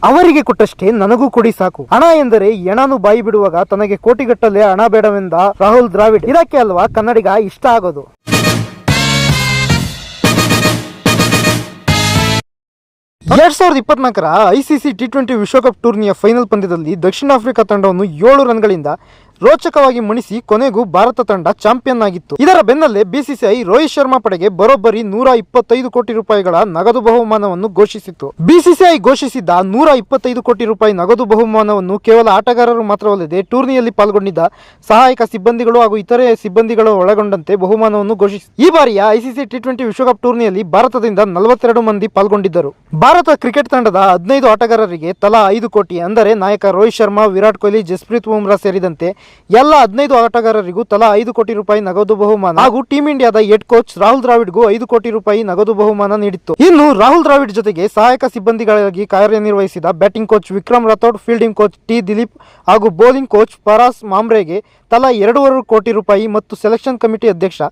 ಅವರಿಗೆ ಕೊಟ್ಟಷ್ಟೇ ನನಗೂ ಕೊಡಿ ಸಾಕು. ಹಣ ಎಂದರೆ ಎಣನು ಬಾಯಿ ಬಿಡುವಾಗ ತನಗೆ ಕೋಟಿಗಟ್ಟಲೆ ಹಣ ಬೇಡವೆಂದ ರಾಹುಲ್ ದ್ರಾವಿಡ್. ಇದಕ್ಕೆ ಅಲ್ವಾ ಕನ್ನಡಿಗ ಇಷ್ಟ ಆಗೋದು. 2024ರ ICC T20 ವಿಶ್ವಕಪ್ ಟೂರ್ನಿಯ ಫೈನಲ್ ಪಂದ್ಯದಲ್ಲಿ ದಕ್ಷಿಣ ಆಫ್ರಿಕಾ ತಂಡವನ್ನು 7 ರನ್ಗಳಿಂದ ರೋಚಕವಾಗಿ ಮಣಿಸಿ ಕೊನೆಗೂ ಭಾರತ ತಂಡ ಚಾಂಪಿಯನ್ ಆಗಿತ್ತು. ಇದರ ಬೆನ್ನಲ್ಲೇ BCCI ರೋಹಿತ್ ಶರ್ಮಾ ಪಡೆಗೆ ಬರೋಬ್ಬರಿ 125 ಕೋಟಿ ರೂಪಾಯಿಗಳ ನಗದು ಬಹುಮಾನವನ್ನು ಘೋಷಿಸಿತ್ತು. BCCI ಘೋಷಿಸಿದ್ದ 125 ಕೋಟಿ ರೂಪಾಯಿ ನಗದು ಬಹುಮಾನವನ್ನು ಕೇವಲ ಆಟಗಾರರು ಮಾತ್ರವಲ್ಲದೆ ಟೂರ್ನಿಯಲ್ಲಿ ಪಾಲ್ಗೊಂಡಿದ್ದ ಸಹಾಯಕ ಸಿಬ್ಬಂದಿಗಳು ಹಾಗೂ ಇತರೆ ಸಿಬ್ಬಂದಿಗಳು ಒಳಗೊಂಡಂತೆ ಬಹುಮಾನವನ್ನು ಘೋಷಿಸಿತು. ಈ ಬಾರಿಯ ICC T20 ವಿಶ್ವಕಪ್ ಟೂರ್ನಿಯಲ್ಲಿ ಭಾರತದಿಂದ 42 ಮಂದಿ ಪಾಲ್ಗೊಂಡಿದ್ದರು. ಭಾರತ ಕ್ರಿಕೆಟ್ ತಂಡದ 15 ಆಟಗಾರರಿಗೆ ತಲಾ 5 ಕೋಟಿ ಅಂದರೆ ನಾಯಕ ರೋಹಿತ್ ಶರ್ಮಾ, ವಿರಾಟ್ ಕೊಹ್ಲಿ, ಜಸ್ಪ್ರೀತ್ ಬುಮ್ರಾ ಸೇರಿದಂತೆ ಎಲ್ಲ 15 ಆಟಗಾರರಿಗೂ ತಲಾ 5 ಕೋಟಿ ರೂಪಾಯಿ ನಗದು ಬಹುಮಾನ ಹಾಗೂ ಟೀಂ ಇಂಡಿಯಾದ ಹೆಡ್ ಕೋಚ್ ರಾಹುಲ್ ದ್ರಾವಿಡ್ಗೂ 5 ಕೋಟಿ ರೂಪಾಯಿ ನಗದು ಬಹುಮಾನ ನೀಡಿತ್ತು. ಇನ್ನು ರಾಹುಲ್ ದ್ರಾವಿಡ್ ಜೊತೆಗೆ ಸಹಾಯಕ ಸಿಬ್ಬಂದಿಗಳಾಗಿ ಕಾರ್ಯನಿರ್ವಹಿಸಿದ batting coach Vikram Rathore, fielding coach T Dilip ಹಾಗೂ ಬೌಲಿಂಗ್ ಕೋಚ್ ಫರಾಸ್ ಮಾಮ್ರೆಗೆ ತಲಾ 2.5 ಕೋಟಿ ರೂಪಾಯಿ ಮತ್ತು ಸೆಲೆಕ್ಷನ್ ಕಮಿಟಿ ಅಧ್ಯಕ್ಷ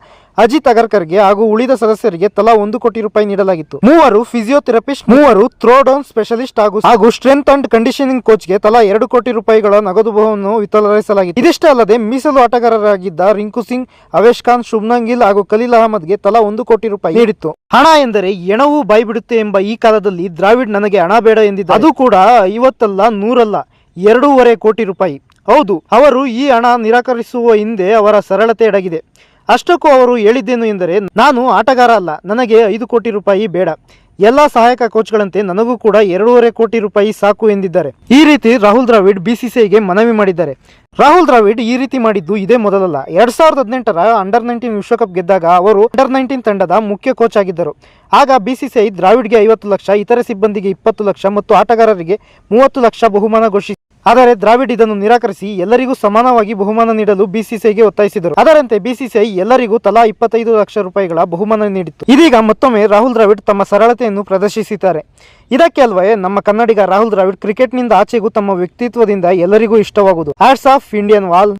ಅಜಿತ್ ಅಗರ್ಕರ್ಗೆ ಹಾಗೂ ಉಳಿದ ಸದಸ್ಯರಿಗೆ ತಲಾ 1 ಕೋಟಿ ರೂಪಾಯಿ ನೀಡಲಾಗಿತ್ತು. 3 ಫಿಸಿಯೋಥೆರಪಿಸ್ಟ್, 3 ಥ್ರೋ ಡೌನ್ ಸ್ಪೆಷಲಿಸ್ಟ್ ಹಾಗೂ ಸ್ಟ್ರೆಂತ್ ಅಂಡ್ ಕಂಡೀಷನಿಂಗ್ ಕೋಚ್ಗೆ ತಲಾ 2 ಕೋಟಿ ರೂಪಾಯಿಗಳ ನಗದು ಬಹುಮಾನವನ್ನು ವಿತರಿಸಲಾಗಿತ್ತು. ಇದಿಷ್ಟೇ ಅಲ್ಲದೆ ಮೀಸಲು ಆಟಗಾರರಾಗಿದ್ದ ರಿಂಕು ಸಿಂಗ್, ಅವೇಶ್ ಖಾನ್, ಶುಭ್ಮನ್ ಗಿಲ್ ಹಾಗೂ ಖಲೀಲ್ ಅಹಮದ್ಗೆ ತಲಾ 1 ಕೋಟಿ ರೂಪಾಯಿ ನೀಡಿತ್ತು. ಹಣ ಎಂದರೆ ಎಣವು ಬಾಯಿ ಬಿಡುತ್ತೆ ಎಂಬ ಈ ಕಾಲದಲ್ಲಿ ದ್ರಾವಿಡ್ ನನಗೆ ಹಣ ಬೇಡ ಎಂದಿದ್ದ. ಅದು ಕೂಡ 50 ಅಲ್ಲ, 100 ಅಲ್ಲ, 2.5 ಕೋಟಿ ರೂಪಾಯಿ. ಹೌದು, ಅವರು ಈ ಹಣ ನಿರಾಕರಿಸುವ ಹಿಂದೆ ಅವರ ಸರಳತೆ ಅಡಗಿದೆ. ಅಷ್ಟಕ್ಕೂ ಅವರು ಹೇಳಿದ್ದೇನು ಎಂದರೆ, ನಾನು ಆಟಗಾರ ಅಲ್ಲ, ನನಗೆ 5 ಕೋಟಿ ರೂಪಾಯಿ ಬೇಡ, ಎಲ್ಲ ಸಹಾಯಕ ಕೋಚ್ಗಳಂತೆ ನನಗೂ ಕೂಡ 2.5 ಕೋಟಿ ರೂಪಾಯಿ ಸಾಕು ಎಂದಿದ್ದಾರೆ. ಈ ರೀತಿ ರಾಹುಲ್ ದ್ರಾವಿಡ್ BCCIಗೆ ಮನವಿ ಮಾಡಿದ್ದಾರೆ. ರಾಹುಲ್ ದ್ರಾವಿಡ್ ಈ ರೀತಿ ಮಾಡಿದ್ದು ಇದೇ ಮೊದಲಲ್ಲ. 2018ರ ಅಂಡರ್-19 ವಿಶ್ವಕಪ್ ಗೆದ್ದಾಗ ಅವರು ಅಂಡರ್-19 ತಂಡದ ಮುಖ್ಯ ಕೋಚ್ ಆಗಿದ್ದರು. ಆಗ BCCI ದ್ರಾವಿಡ್ಗೆ 50 ಲಕ್ಷ, ಇತರೆ ಸಿಬ್ಬಂದಿಗೆ 20 ಲಕ್ಷ ಮತ್ತು ಆಟಗಾರರಿಗೆ 30 ಲಕ್ಷ ಬಹುಮಾನ ಘೋಷಿಸಿದರು. ಆದರೆ ದ್ರಾವಿಡ್ ಇದನ್ನು ನಿರಾಕರಿಸಿ ಎಲ್ಲರಿಗೂ ಸಮಾನವಾಗಿ ಬಹುಮಾನ ನೀಡಲು BCCIಗೆ ಒತ್ತಾಯಿಸಿದರು. ಅದರಂತೆ BCCI ಎಲ್ಲರಿಗೂ ತಲಾ 25 ಲಕ್ಷ ರೂಪಾಯಿಗಳ ಬಹುಮಾನ ನೀಡಿತ್ತು. ಇದೀಗ ಮತ್ತೊಮ್ಮೆ ರಾಹುಲ್ ದ್ರಾವಿಡ್ ತಮ್ಮ ಸರಳತೆಯನ್ನು ಪ್ರದರ್ಶಿಸಿದ್ದಾರೆ. ಇದಕ್ಕೆ ಅಲ್ವೇ ನಮ್ಮ ಕನ್ನಡಿಗ ರಾಹುಲ್ ದ್ರಾವಿಡ್ ಕ್ರಿಕೆಟ್ನಿಂದ ಆಚೆಗೂ ತಮ್ಮ ವ್ಯಕ್ತಿತ್ವದಿಂದ ಎಲ್ಲರಿಗೂ ಇಷ್ಟವಾಗುವುದು. Hats off Indian wall.